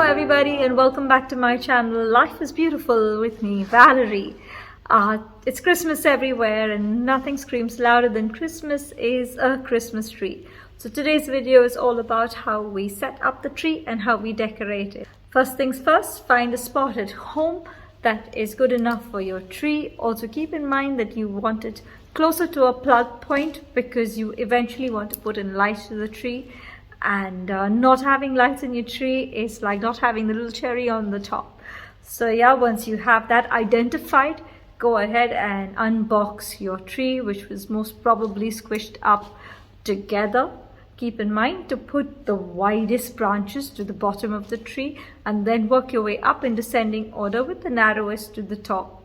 everybody, and welcome back to my channel Life is Beautiful with me, Valerie. It's Christmas everywhere and nothing screams louder than Christmas is a Christmas tree. So today's video is all about how we set up the tree and how we decorate it. First things first, find a spot at home that is good enough for your tree. Also keep in mind that you want it closer to a plug point because you eventually want to put in light to the tree. And not having lights in your tree is like not having the little cherry on the top. So yeah, once you have that identified, go ahead and unbox your tree, which was most probably squished up together. Keep in mind to put the widest branches to the bottom of the tree and then work your way up in descending order with the narrowest to the top.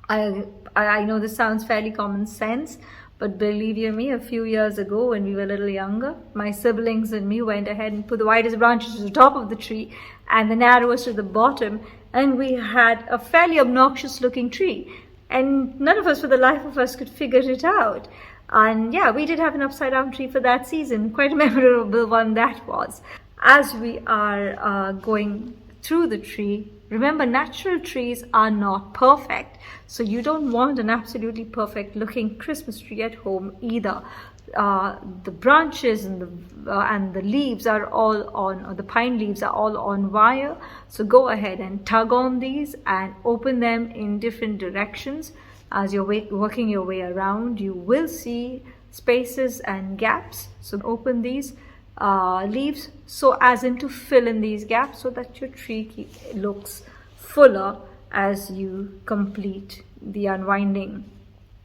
I know this sounds fairly common sense, but believe you me, a few years ago when we were a little younger, my siblings and me went ahead and put the widest branches to the top of the tree and the narrowest to the bottom, and we had a fairly obnoxious looking tree. And none of us for the life of us could figure it out. And yeah, we did have an upside down tree for that season. Quite a memorable one that was. As we are going through the tree, remember, natural trees are not perfect. So you don't want an absolutely perfect looking Christmas tree at home either. The branches and the leaves are all on, or the pine leaves are all on wire. So go ahead and tug on these and open them in different directions. As you're working your way around, you will see spaces and gaps. So open these leaves so as in to fill in these gaps so that your tree looks fuller as you complete the unwinding.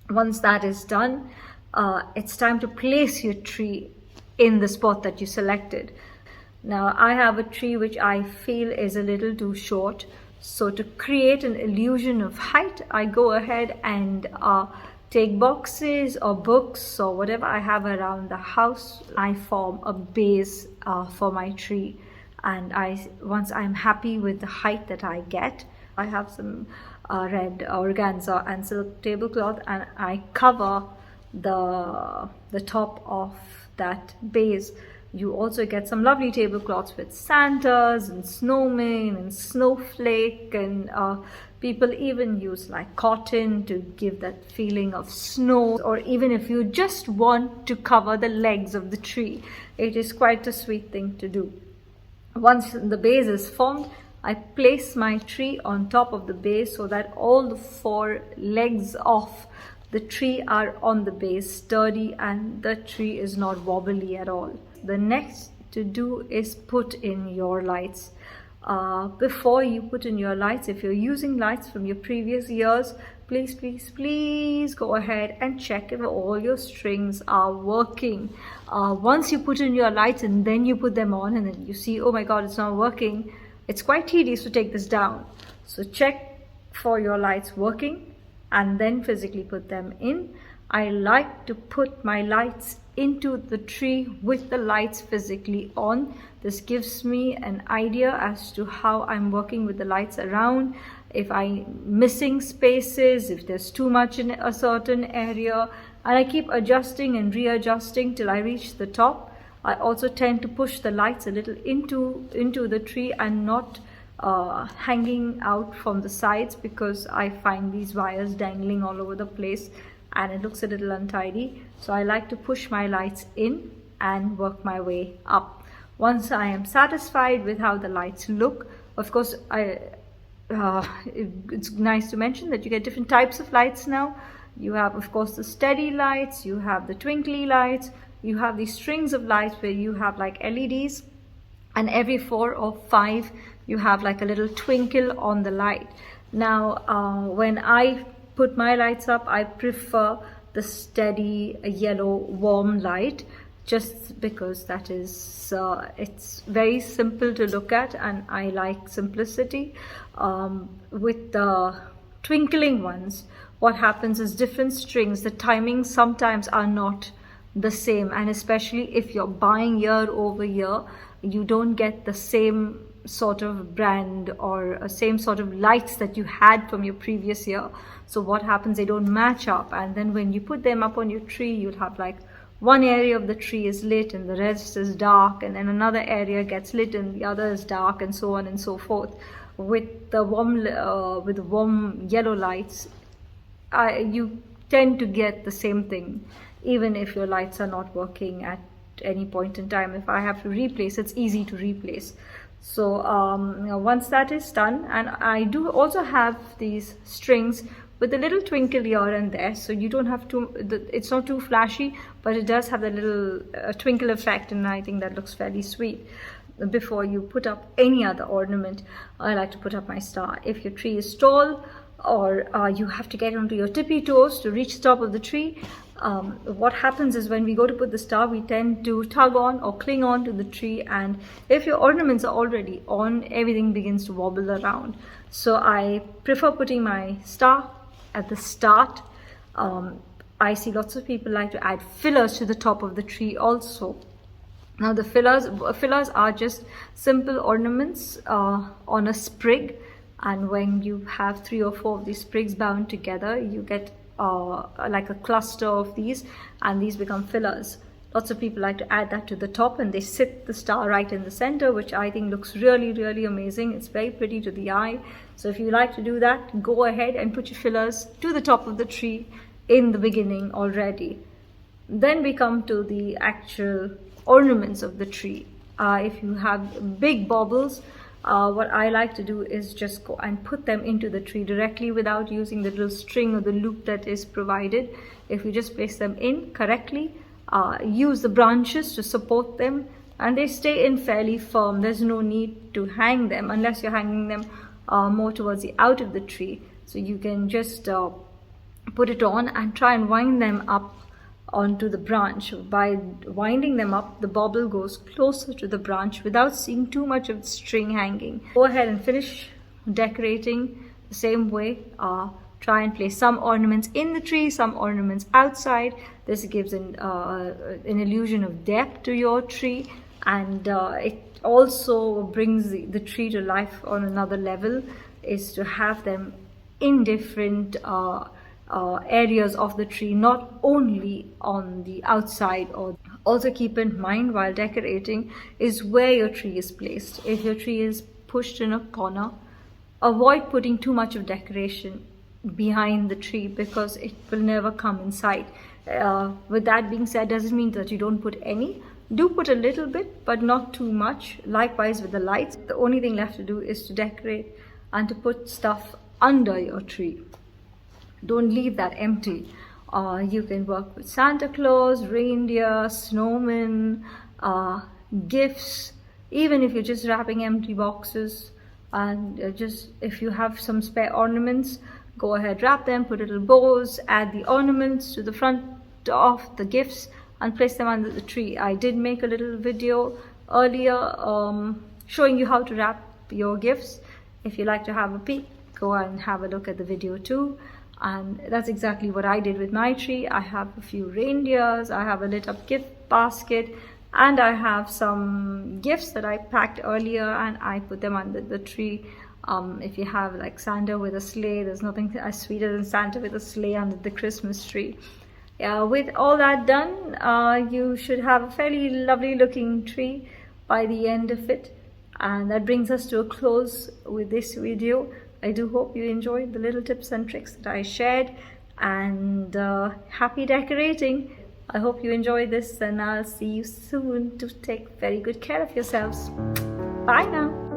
Once that is done, it's time to place your tree in the spot that you selected. Now I have a tree which I feel is a little too short, so to create an illusion of height, I go ahead and take boxes or books or whatever I have around the house. I form a base for my tree, and once I'm happy with the height that I get, I have some red organza and silk tablecloth, and I cover the top of that base. You also get some lovely tablecloths with Santas and snowmen and snowflake, and people even use like cotton to give that feeling of snow. Or even if you just want to cover the legs of the tree, it is quite a sweet thing to do. Once the base is formed, I place my tree on top of the base so that all the four legs of the tree are on the base, sturdy, and the tree is not wobbly at all. The next to do is put in your lights. Before you put in your lights, if you're using lights from your previous years, please go ahead and check if all your strings are working. Once you put in your lights and then you put them on and then you see, oh my god, it's not working, it's quite tedious to take this down. So check for your lights working and then physically put them in. I like to put my lights into the tree with the lights physically on. This gives me an idea as to how I'm working with the lights around. If I'm missing spaces, if there's too much in a certain area, and I keep adjusting and readjusting till I reach the top. I also tend to push the lights a little into the tree and not hanging out from the sides, because I find these wires dangling all over the place and it looks a little untidy. So I like to push my lights in and work my way up. Once I am satisfied with how the lights look, of course, it's nice to mention that you get different types of lights now. You have, of course, the steady lights, you have the twinkly lights, you have these strings of lights where you have like LEDs, and every 4 or 5 you have like a little twinkle on the light. Now when I put my lights up, I prefer the steady yellow warm light, just because that is it's very simple to look at and I like simplicity. With the twinkling ones, what happens is different strings, the timings sometimes are not the same, and especially if you're buying year over year, you don't get the same sort of brand or same sort of lights that you had from your previous year. So what happens, they don't match up, and then when you put them up on your tree, you'll have like one area of the tree is lit and the rest is dark, and then another area gets lit and the other is dark, and so on and so forth. With the warm yellow lights, you tend to get the same thing, even if your lights are not working at any point in time. If I have to replace, it's easy to replace. So once that is done, and I do also have these strings with a little twinkle here and there, so you don't have to, it's not too flashy, but it does have the little twinkle effect, and I think that looks fairly sweet. Before you put up any other ornament, I like to put up my star. If your tree is tall, or you have to get onto your tippy toes to reach the top of the tree, what happens is when we go to put the star, we tend to tug on or cling on to the tree, and if your ornaments are already on, everything begins to wobble around. So I prefer putting my star at the start. I see lots of people like to add fillers to the top of the tree also. Now the fillers are just simple ornaments on a sprig, and when you have 3 or 4 of these sprigs bound together, you get like a cluster of these, and these become fillers. Lots of people like to add that to the top, and they sit the star right in the center, which I think looks really, really amazing. It's very pretty to the eye. So if you like to do that, go ahead and put your fillers to the top of the tree in the beginning already. Then we come to the actual ornaments of the tree. If you have big baubles, what I like to do is just go and put them into the tree directly without using the little string or the loop that is provided. If you just place them in correctly, use the branches to support them, and they stay in fairly firm. There's no need to hang them unless you're hanging them more towards the out of the tree. So you can just put it on and try and wind them up onto the branch. By winding them up, the bauble goes closer to the branch without seeing too much of the string hanging. Go ahead and finish decorating the same way. Try and place some ornaments in the tree, some ornaments outside. This gives an illusion of depth to your tree, and it also brings the tree to life on another level, is to have them in different areas of the tree, not only on the outside. Or also keep in mind while decorating is where your tree is placed. If your tree is pushed in a corner, avoid putting too much of decoration behind the tree, because it will never come inside. With that being said, doesn't mean that you don't put any. Do put a little bit, but not too much. Likewise with the lights, the only thing left to do is to decorate and to put stuff under your tree. Don't leave that empty. You can work with Santa Claus, reindeer, snowmen, gifts, even if you're just wrapping empty boxes, and just if you have some spare ornaments, go ahead, wrap them, put little bows, add the ornaments to the front of the gifts and place them under the tree. I did make a little video earlier showing you how to wrap your gifts. If you like to have a peek, go and have a look at the video too. And that's exactly what I did with my tree. I have a few reindeers, I have a lit up gift basket, and I have some gifts that I packed earlier and I put them under the tree. If you have like Santa with a sleigh, there's nothing as sweeter than Santa with a sleigh under the Christmas tree. With all that done, you should have a fairly lovely looking tree by the end of it. And that brings us to a close with this video. I do hope you enjoyed the little tips and tricks that I shared, and happy decorating. I hope you enjoyed this, and I'll see you soon. To take very good care of yourselves. Bye now.